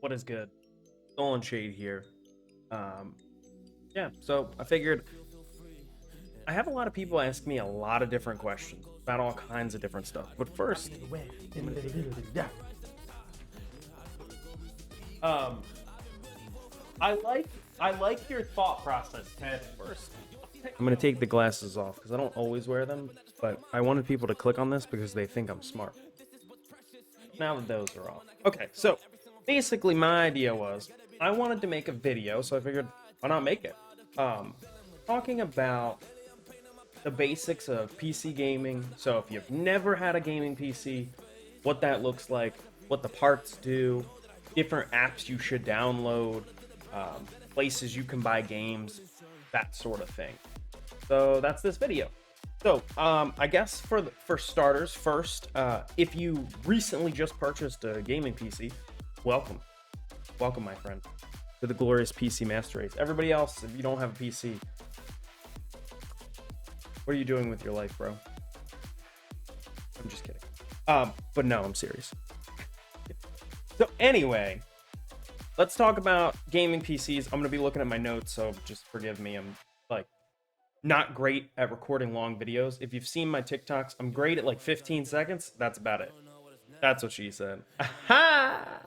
What is good? Stolenshade here. Um, yeah, so I figured I have a lot of people ask me a lot of different questions about all kinds of different stuff. But first, um, I like I like your thought process, Ted. First, I'm gonna take the glasses off because I don't always wear them, but I wanted people to click on this because they think I'm smart. Now that those are off. Okay, so basically my idea was I wanted to make a video, so I figured why not make it? Um, talking about the basics of PC gaming. So if you've never had a gaming PC, what that looks like, what the parts do, different apps you should download, places you can buy games, that sort of thing. So that's this video. So, I guess for starters, first, if you recently just purchased a gaming PC, welcome, welcome, my friend, to the glorious PC Master Race. Everybody else, if you don't have a PC, what are you doing with your life, bro? I'm just kidding. But no, I'm serious. So anyway, let's talk about gaming PCs. I'm gonna be looking at my notes, so just forgive me. I'm like not great at recording long videos. If you've seen my TikToks, I'm great at like 15 seconds. That's about it. That's what she said. Aha!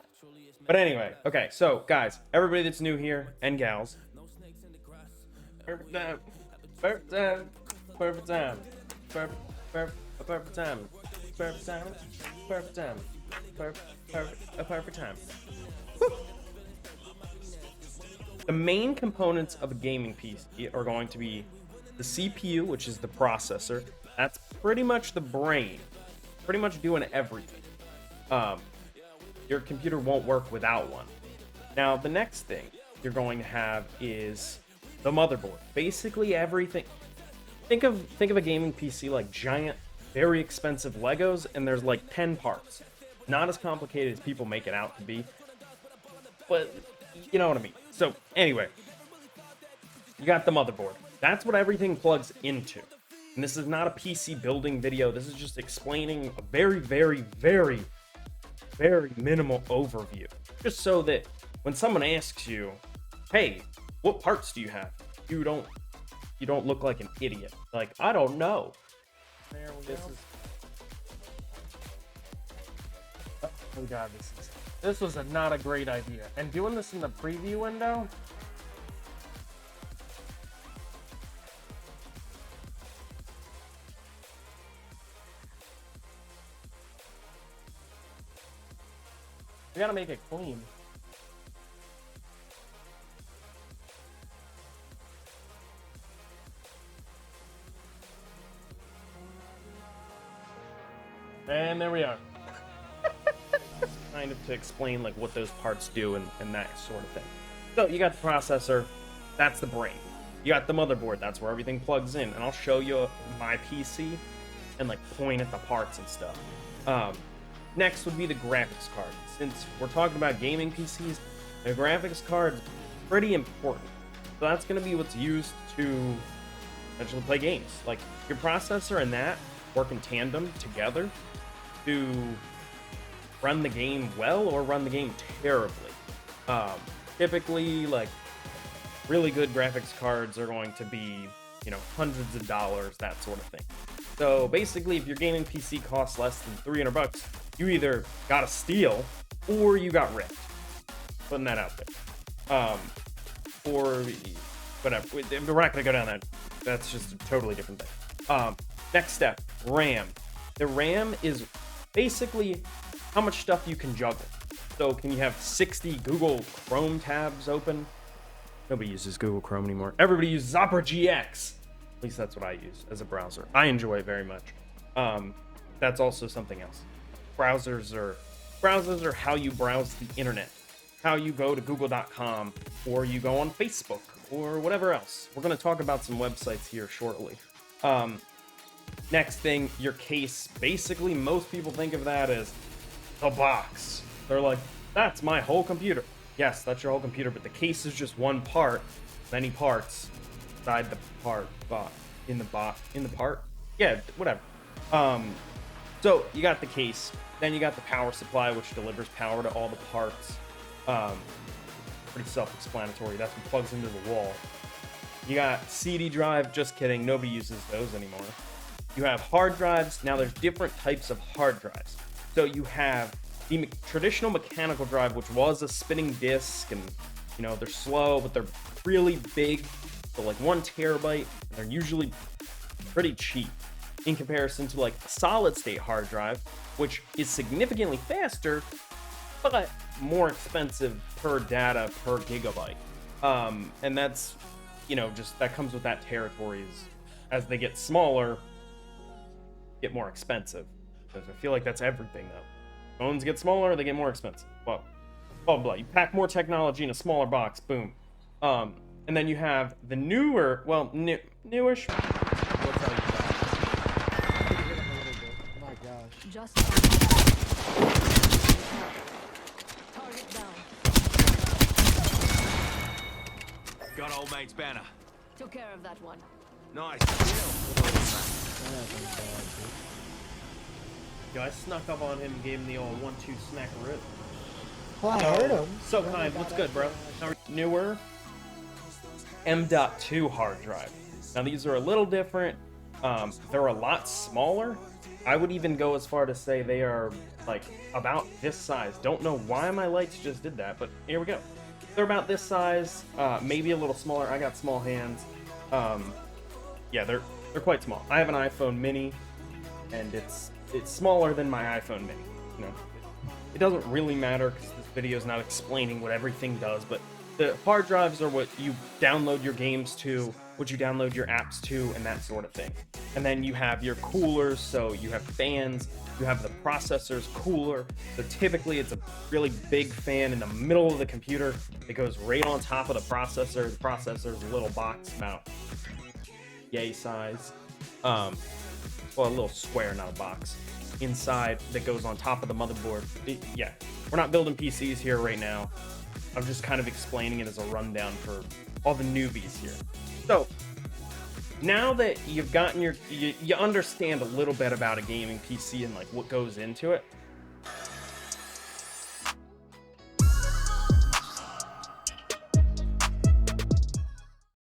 But anyway, okay, so guys, everybody that's new here and gals, perfect time, perfect time, perfect time, perfect time, perfect time, perfect time, perfect time. The main components of a gaming PC are going to be the CPU, which is the processor. That's pretty much the brain, pretty much doing everything. Your computer won't work without one. Now, the next thing you're going to have is the motherboard. Basically everything. Think of a gaming PC like giant, very expensive Legos, and there's like 10 parts. Not as complicated as people make it out to be, but you know what I mean. So anyway, you got the motherboard. That's what everything plugs into. And this is not a PC building video. This is just explaining a very, very, very, very minimal overview. Just so that when someone asks you, hey, what parts do you have? You don't look like an idiot. Like, I don't know. There we go. Oh god, this was not a great idea. And doing this in the preview window, we gotta make it clean. And there we are. Kind of to explain like what those parts do and that sort of thing. So you got the processor, that's the brain. You got the motherboard, that's where everything plugs in. And I'll show you my PC and like point at the parts and stuff. Next would be the graphics card. Since we're talking about gaming PCs, the graphics card is pretty important. So that's going to be what's used to actually play games. Like your processor and that work in tandem together to run the game well or run the game terribly. Typically, like really good graphics cards are going to be, you know, hundreds of dollars, that sort of thing. So basically, if your gaming PC costs less than $300, you either got a steal or you got ripped. Putting that out there. Or whatever. We're not going to go down that. That's just a totally different thing. Next step, RAM. The RAM is basically how much stuff you can juggle. So can you have 60 Google Chrome tabs open? Nobody uses Google Chrome anymore. Everybody uses Opera GX. At least that's what I use as a browser. I enjoy it very much. That's also something else. Browsers are how you browse the internet, how you go to google.com or you go on Facebook or whatever else. We're going to talk about some websites here shortly. Next thing, your case. Basically, most people think of that as the box. They're like, that's my whole computer. Yes, that's your whole computer, but the case is just one part, many parts inside the part, in the part. Yeah, whatever. So you got the case, then you got the power supply, which delivers power to all the parts. Pretty self-explanatory. That's what plugs into the wall. You got CD drive. Just kidding. Nobody uses those anymore. You have hard drives. Now there's different types of hard drives. So you have the traditional mechanical drive, which was a spinning disc, and you know they're slow, but they're really big. So like 1 terabyte. And they're usually pretty cheap in comparison to like a solid state hard drive, which is significantly faster, but more expensive per data per gigabyte. And that's, you know, just that comes with that territory. As they get smaller, get more expensive. Because I feel like that's everything though. Phones get smaller, they get more expensive. Well, blah blah blah. You pack more technology in a smaller box, boom. And then you have the newer, well, newish. We'll tell you that. Oh my gosh. Just target down. Got old mate's banner. Took care of that one. Nice. Yo, I snuck up on him and gave him the old 1-2 snackaroo. Well, I heard him. So kind. What's good, bro? Newer M.2 hard drive. Now these are a little different. They're a lot smaller. I would even go as far to say they are like about this size. Don't know why my lights just did that, but here we go. They're about this size, maybe a little smaller. I got small hands. Yeah, they're quite small. I have an iPhone mini, and it's smaller than my iPhone mini. You know, it doesn't really matter because this video is not explaining what everything does, but the hard drives are what you download your games to, what you download your apps to, and that sort of thing. And then you have your coolers, so you have fans, you have the processor's cooler. So typically it's a really big fan in the middle of the computer. It goes right on top of the processor. The processor's a little box about yay size. Well, a little square, not a box. Inside that goes on top of the motherboard. Yeah, we're not building PCs here right now. I'm just kind of explaining it as a rundown for all the newbies here. So now that you've gotten you understand a little bit about a gaming PC and like what goes into it,